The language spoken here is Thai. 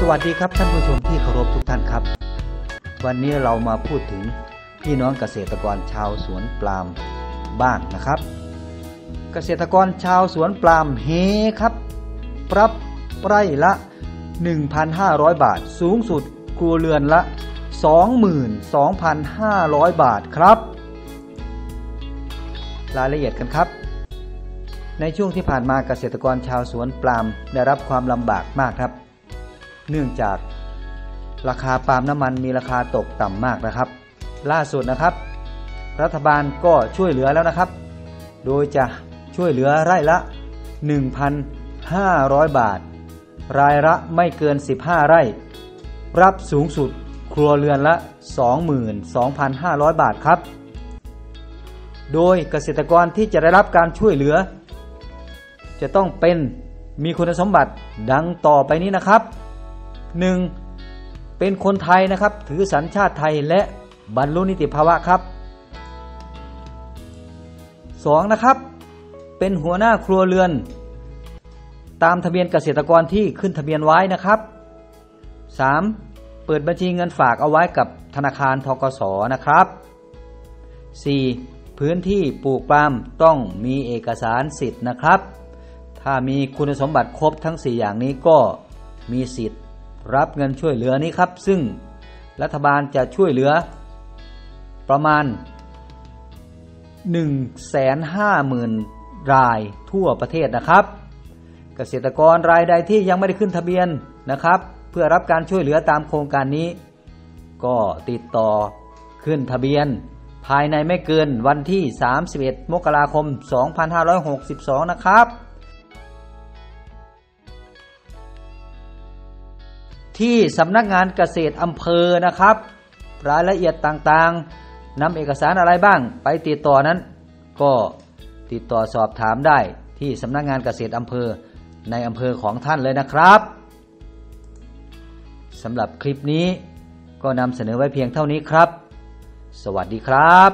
สวัสดีครับท่านผู้ชมที่เคารพทุกท่านครับวันนี้เรามาพูดถึงพี่น้องเกษตรกรชาวสวนปาล์มบ้างนะครับเกษตรกรชาวสวนปาล์มเฮครับปรับไร่ละ 1,500 บาทสูงสุดครัวเรือนละ 22,500 บาทครับรายละเอียดกันครับในช่วงที่ผ่านมาเกษตรกรชาวสวนปาล์มได้รับความลำบากมากครับเนื่องจากราคาปาล์มน้ำมันมีราคาตกต่ำมากนะครับล่าสุดนะครับรัฐบาลก็ช่วยเหลือแล้วนะครับโดยจะช่วยเหลือไร่ละ 1,500 บาทรายละไม่เกิน15ไร่รับสูงสุดครัวเรือนละ 22,500 บาทครับโดยเกษตรกรที่จะได้รับการช่วยเหลือจะต้องมีคุณสมบัติดังต่อไปนี้นะครับ 1. เป็นคนไทยนะครับถือสัญชาติไทยและบรรลุนิติภาวะครับ 2. นะครับเป็นหัวหน้าครัวเรือนตามทะเบียนเกษตรกรที่ขึ้นทะเบียนไว้นะครับ 3. เปิดบัญชีเงินฝากเอาไว้กับธนาคารธกส.นะครับ 4. พื้นที่ปลูกปาล์มต้องมีเอกสารสิทธิ์นะครับถ้ามีคุณสมบัติครบทั้ง4อย่างนี้ก็มีสิทธิ์รับเงินช่วยเหลือนี้ครับซึ่งรัฐบาลจะช่วยเหลือประมาณ 150,000 รายทั่วประเทศนะครับเกษตรกรรายใดที่ยังไม่ได้ขึ้นทะเบียนนะครับเพื่อรับการช่วยเหลือตามโครงการนี้ก็ติดต่อขึ้นทะเบียนภายในไม่เกินวันที่31 มกราคม 2562 นะครับที่สำนักงานเกษตรอำเภอนะครับรายละเอียดต่างๆนำเอกสารอะไรบ้างไปติดต่อนั้นก็ติดต่อสอบถามได้ที่สำนักงานเกษตรอำเภอในอำเภอของท่านเลยนะครับสำหรับคลิปนี้ก็นำเสนอไว้เพียงเท่านี้ครับสวัสดีครับ